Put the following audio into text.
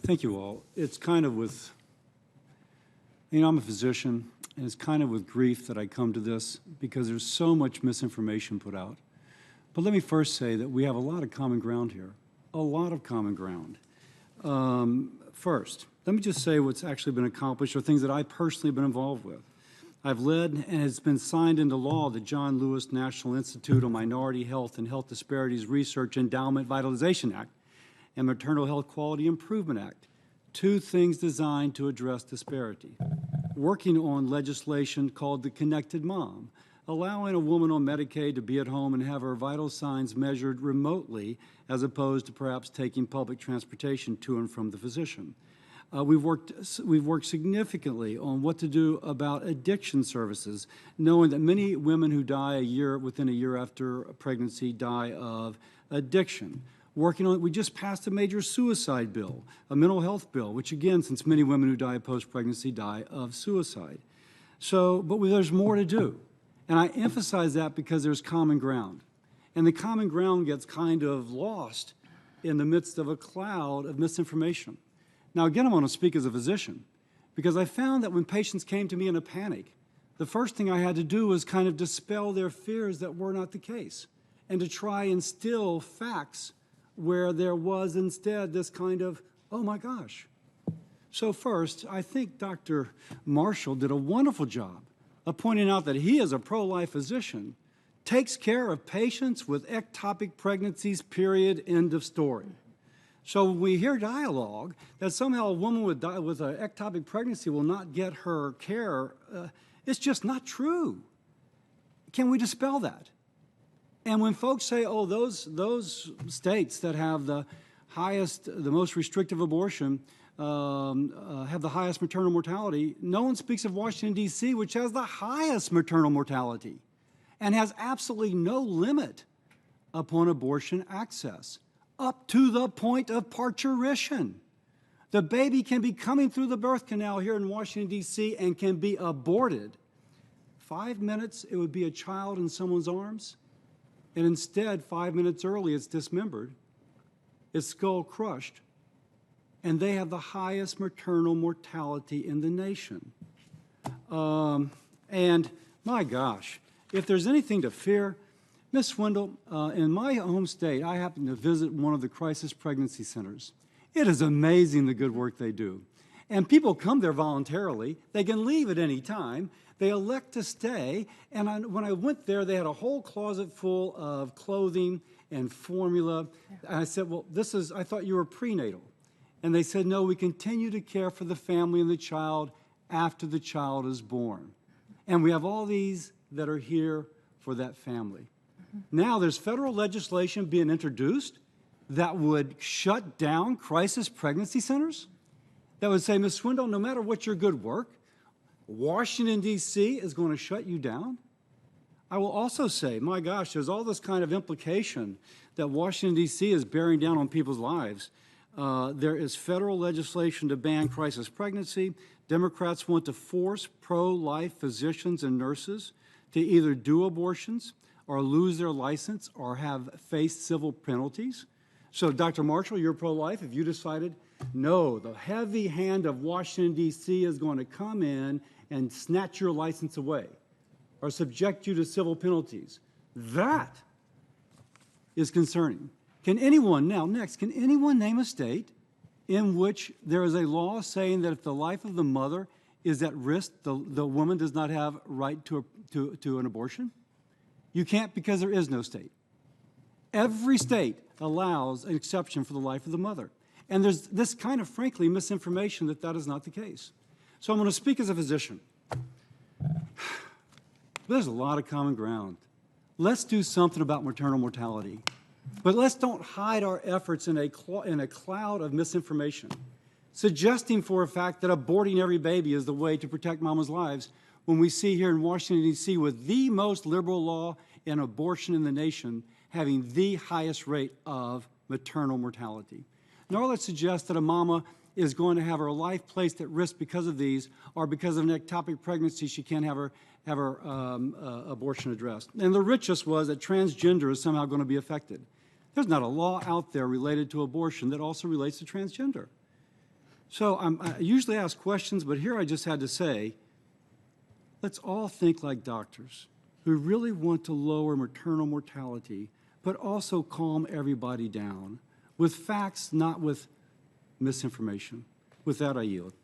Thank you all. It's kind of with, I'm a physician, and it's kind of with grief that I come to this because there's so much misinformation put out. But let me first say that we have a lot of common ground here, a lot of common ground. First, let me just say what's actually been accomplished or things that I personally have been involved with. I've led and has been signed into law the John Lewis National Institute on Minority Health and Health Disparities Research Endowment Vitalization Act and Maternal Health Quality Improvement Act, two things designed to address disparity. Working on legislation called the Connected Mom, allowing a woman on Medicaid to be at home and have her vital signs measured remotely as opposed to perhaps taking public transportation to and from the physician. We've worked significantly on what to do about addiction services, knowing that many women who die within a year after a pregnancy die of addiction. Working on, we just passed a major suicide bill, a mental health bill, which again, since many women who die post-pregnancy die of suicide. But there's more to do. And I emphasize that because there's common ground. And the common ground gets kind of lost in the midst of a cloud of misinformation. Now, again, I'm going to speak as a physician because I found that when patients came to me in a panic, the first thing I had to do was kind of dispel their fears that were not the case and to try and instill facts where there was instead this kind of, oh my gosh. So first, I think Dr. Marshall did a wonderful job of pointing out that he, as a pro-life physician, takes care of patients with ectopic pregnancies, period, end of story. So when we hear dialogue that somehow a woman with an ectopic pregnancy will not get her care, it's just not true. Can we dispel that? And when folks say, oh, those states that have the most restrictive abortion have the highest maternal mortality, no one speaks of Washington, D.C., which has the highest maternal mortality and has absolutely no limit upon abortion access, up to the point of parturition. The baby can be coming through the birth canal here in Washington, D.C. and can be aborted. 5 minutes, it would be a child in someone's arms. And instead, 5 minutes early, it's dismembered, its skull crushed, and they have the highest maternal mortality in the nation. And my gosh, if there's anything to fear, Ms. Swindle, in my home state, I happen to visit one of the crisis pregnancy centers. It is amazing the good work they do. And people come there voluntarily. They can leave at any time. They elect to stay. And when I went there, they had a whole closet full of clothing and formula. And I said, well, I thought you were prenatal. And they said, no, we continue to care for the family and the child after the child is born. And we have all these that are here for that family. Now there's federal legislation being introduced that would shut down crisis pregnancy centers, that would say, Ms. Swindle, no matter what your good work, Washington, D.C. is going to shut you down. I will also say, my gosh, there's all this kind of implication that Washington, D.C. is bearing down on people's lives. There is federal legislation to ban crisis pregnancy. Democrats want to force pro-life physicians and nurses to either do abortions or lose their license or face civil penalties. So, Dr. Marshall, you're pro-life. If you decided, no, the heavy hand of Washington, D.C. is going to come in and snatch your license away or subject you to civil penalties, that is concerning. Can anyone name a state in which there is a law saying that if the life of the mother is at risk, the woman does not have right to an abortion? You can't, because there is no state. Every state allows an exception for the life of the mother. And there's this kind of, frankly, misinformation that is not the case. So I'm going to speak as a physician. There's a lot of common ground. Let's do something about maternal mortality. But let's don't hide our efforts in a cloud of misinformation, suggesting for a fact that aborting every baby is the way to protect mama's lives, when we see here in Washington, D.C., with the most liberal law in abortion in the nation, having the highest rate of maternal mortality. Nor let's suggest that a mama is going to have her life placed at risk because of these, or because of an ectopic pregnancy she can't have her abortion addressed. And the richest was that transgender is somehow going to be affected. There's not a law out there related to abortion that also relates to transgender. So I usually ask questions, but here I just had to say, let's all think like doctors who really want to lower maternal mortality, but also calm everybody down with facts, not with misinformation. With that, I yield.